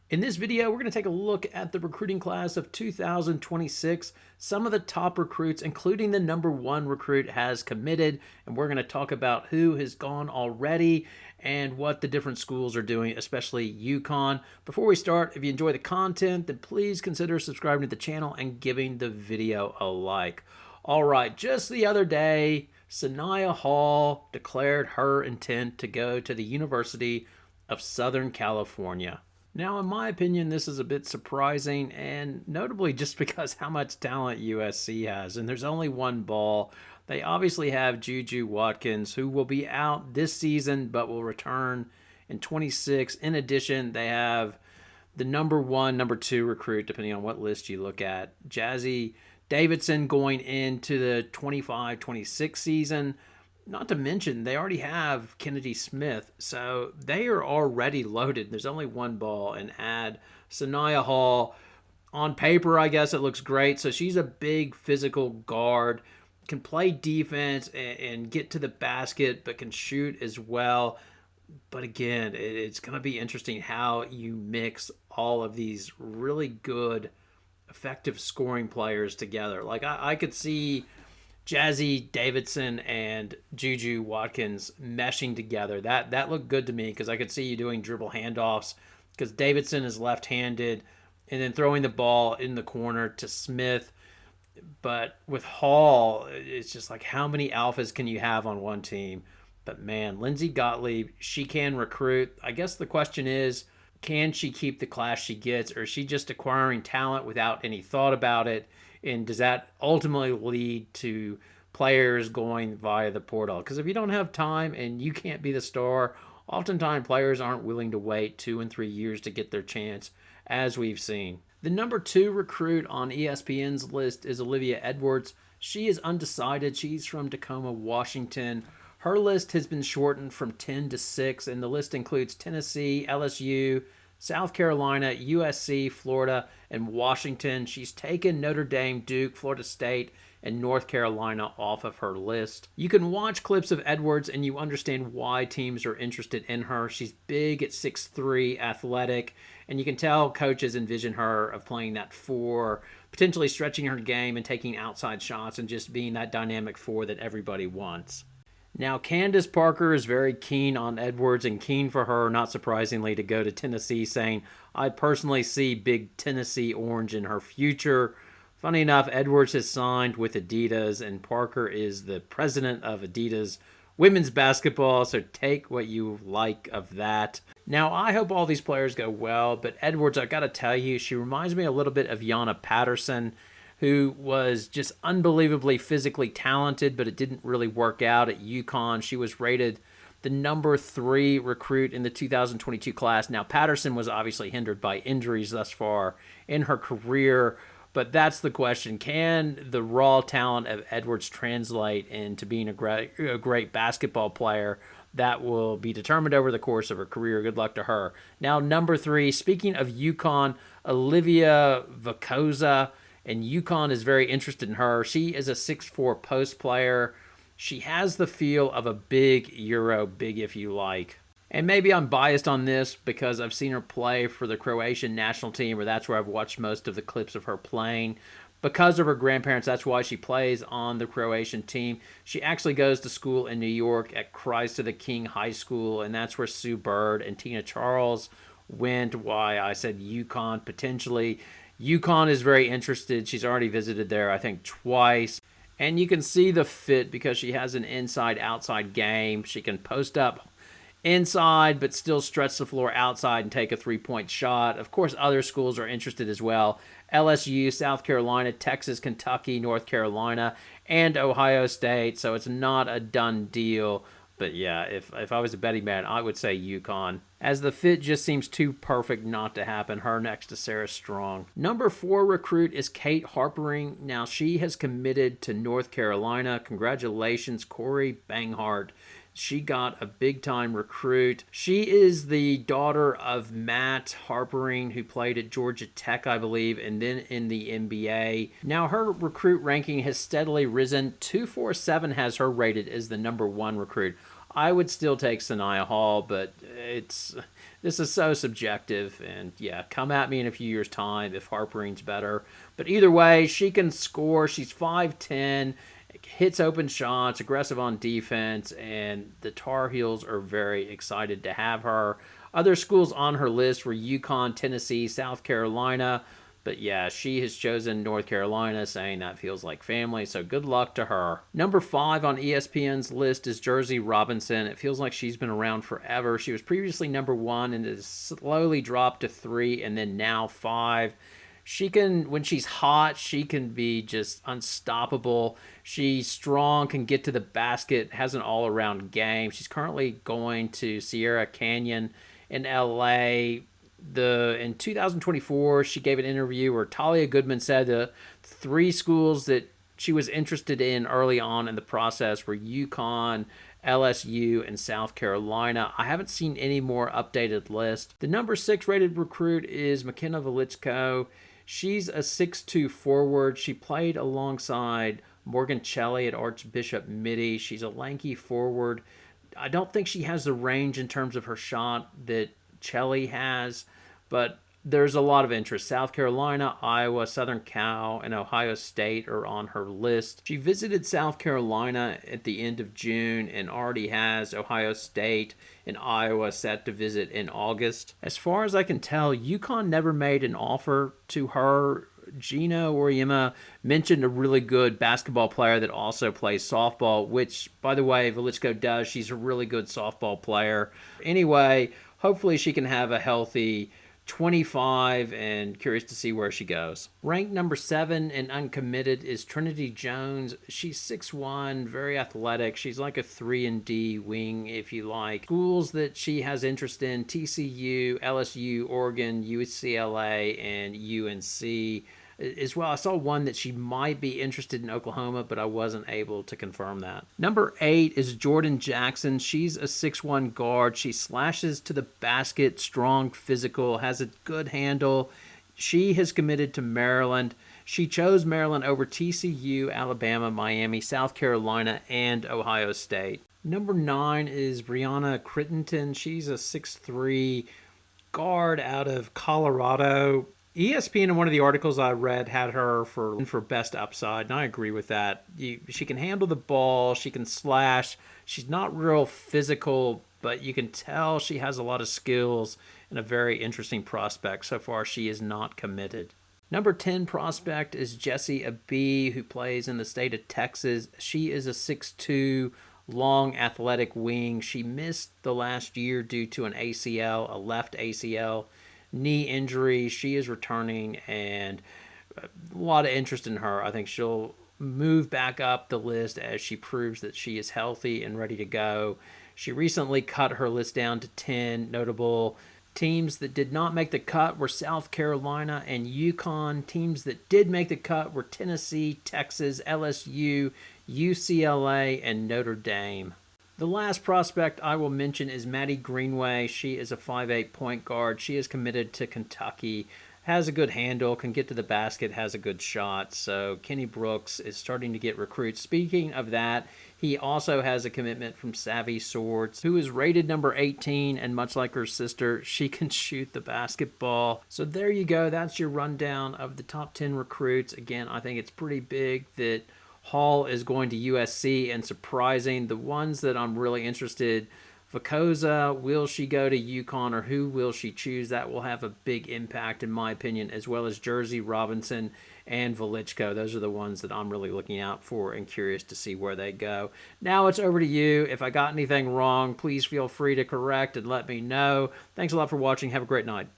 In this video, we're going to take a look at the recruiting class of 2026. Some of the top recruits, including the number one recruit, has committed, and we're going to talk about who has gone already and what the different schools are doing, especially UConn. Before we start, if you enjoy the content, then please consider subscribing to the channel and giving the video a like. All right, just the other day, Saniyah Hall declared her intent to go to the University of Southern California. Now, in my opinion, this is a bit surprising, and notably just because how much talent USC has. And there's only one ball. They obviously have Juju Watkins, who will be out this season but will return in 26. In addition, they have the number one, number two recruit, depending on what list you look at, Jazzy Davidson, going into the 25-26 season. Not to mention, they already have Kennedy Smith, so they are already loaded. There's only one ball, and add Saniyah Hall. On paper, I guess it looks great. So she's a big physical guard, can play defense and get to the basket, but can shoot as well. But again, it's going to be interesting how you mix all of these really good, effective scoring players together. Like I could see Jazzy Davidson and Juju Watkins meshing together. That looked good to me because I could see you doing dribble handoffs because Davidson is left-handed and then throwing the ball in the corner to Smith. But with Hall, it's just like how many alphas can you have on one team? But man, Lindsey Gottlieb, she can recruit. I guess the question is, can she keep the class she gets, or is she just acquiring talent without any thought about it? And does that ultimately lead to players going via the portal? Because if you don't have time and you can't be the star, oftentimes players aren't willing to wait 2 and 3 years to get their chance, as we've seen. The number two recruit on ESPN's list is Olivia Edwards. She is undecided. She's from Tacoma, Washington. Her list has been shortened from 10 to 6, and the list includes Tennessee, LSU, South Carolina, USC, Florida, and Washington. She's taken Notre Dame, Duke, Florida State, and North Carolina off of her list. You can watch clips of Edwards and you understand why teams are interested in her. She's big at 6'3", athletic, and you can tell coaches envision her of playing that 4, potentially stretching her game and taking outside shots and just being that dynamic 4 that everybody wants. Now, Candace Parker is very keen on Edwards and keen for her, not surprisingly, to go to Tennessee, saying, I personally see big Tennessee orange in her future. Funny enough, Edwards has signed with Adidas, and Parker is the president of Adidas women's basketball, so take what you like of that. Now, I hope all these players go well, but Edwards, I've got to tell you, she reminds me a little bit of Yana Patterson, who was just unbelievably physically talented, but it didn't really work out at UConn. She was rated the number 3 recruit in the 2022 class. Now, Patterson was obviously hindered by injuries thus far in her career, but that's the question. Can the raw talent of Edwards translate into being a great basketball player? That will be determined over the course of her career. Good luck to her. Now, number 3, speaking of UConn, Olivia Vukosa. And UConn is very interested in her. She is a 6'4" post player. She has the feel of a big Euro, big if you like. And maybe I'm biased on this because I've seen her play for the Croatian national team, or that's where I've watched most of the clips of her playing. Because of her grandparents, that's why she plays on the Croatian team. She actually goes to school in New York at Christ of the King High School, and that's where Sue Bird and Tina Charles went. Why I said UConn potentially. UConn is very interested. She's already visited there, I think, twice. And you can see the fit because she has an inside-outside game. She can post up inside but still stretch the floor outside and take a three-point shot. Of course, other schools are interested as well. LSU, South Carolina, Texas, Kentucky, North Carolina, and Ohio State. So it's not a done deal. But yeah, if I was a betting man, I would say UConn, as the fit just seems too perfect not to happen. Her next to Sarah Strong. Number 4 recruit is Kate Harpring. Now, she has committed to North Carolina. Congratulations, Corey Banghart. She got a big-time recruit. She is the daughter of Matt Harpring, who played at Georgia Tech, I believe, and then in the NBA. Now, her recruit ranking has steadily risen. 247 has her rated as the number 1 recruit. I would still take Saniyah Hall, but it's this is so subjective. And yeah, come at me in a few years' time if Harpring's better. But either way, she can score. She's 5'10", hits open shots, aggressive on defense, and the Tar Heels are very excited to have her. Other schools on her list were UConn, Tennessee, South Carolina. But yeah, she has chosen North Carolina, saying that feels like family, so good luck to her. Number 5 on ESPN's list is Jersey Robinson. It feels like she's been around forever. She was previously number 1 and has slowly dropped to 3 and then now 5. She can, when she's hot, she can be just unstoppable. She's strong, can get to the basket, has an all-around game. She's currently going to Sierra Canyon in LA. In 2024, she gave an interview where Talia Goodman said the 3 schools that she was interested in early on in the process were UConn, LSU, and South Carolina. I haven't seen any more updated list. The number 6 rated recruit is McKenna Velichko. She's a 6'2" forward. She played alongside Morgan Shelley at Archbishop Midi. She's a lanky forward. I don't think she has the range in terms of her shot that Shelley has, but there's a lot of interest. South Carolina, Iowa, Southern Cal, and Ohio State are on her list. She visited South Carolina at the end of June and already has Ohio State and Iowa set to visit in August. As far as I can tell, UConn never made an offer to her. Gino Oriema mentioned a really good basketball player that also plays softball, which, by the way, Velichko does. She's a really good softball player. Anyway, hopefully she can have a healthy 25, and curious to see where she goes. Ranked number 7 and uncommitted is Trinity Jones. She's 6'1", very athletic. She's like a 3-and-D wing, if you like. Schools that she has interest in: TCU, LSU, Oregon, UCLA, and UNC. As well, I saw one that she might be interested in Oklahoma, but I wasn't able to confirm that. Number 8 is Jordyn Jackson. She's a 6'1" guard. She slashes to the basket, strong, physical, has a good handle. She has committed to Maryland. She chose Maryland over TCU, Alabama, Miami, South Carolina, and Ohio State. Number 9 is Brianna Crittenton. She's a 6'3" guard out of Colorado. ESPN, in one of the articles I read, had her for best upside, and I agree with that. She can handle the ball. She can slash. She's not real physical, but you can tell she has a lot of skills and a very interesting prospect. So far, she is not committed. Number 10 prospect is Jessie Abee, who plays in the state of Texas. She is a 6'2", long athletic wing. She missed the last year due to an ACL, a left ACL knee injury. She is returning, and a lot of interest in her. I think she'll move back up the list as she proves that she is healthy and ready to go. She recently cut her list down to 10. Notable teams that did not make the cut were South Carolina and UConn. Teams that did make the cut were Tennessee, Texas, LSU, UCLA, and Notre Dame. The last prospect I will mention is Maddie Greenway. She is a 5'8" point guard. She is committed to Kentucky, has a good handle, can get to the basket, has a good shot. So Kenny Brooks is starting to get recruits. Speaking of that, he also has a commitment from Savvy Swords, who is rated number 18, and much like her sister, she can shoot the basketball. So there you go. That's your rundown of the top 10 recruits. Again, I think it's pretty big that Hall is going to USC, and surprising. The ones that I'm really interested: Vukosa, will she go to UConn, or who will she choose? That will have a big impact, in my opinion, as well as Jersey Robinson and Velichko. Those are the ones that I'm really looking out for and curious to see where they go. Now it's over to you. If I got anything wrong, please feel free to correct and let me know. Thanks a lot for watching. Have a great night.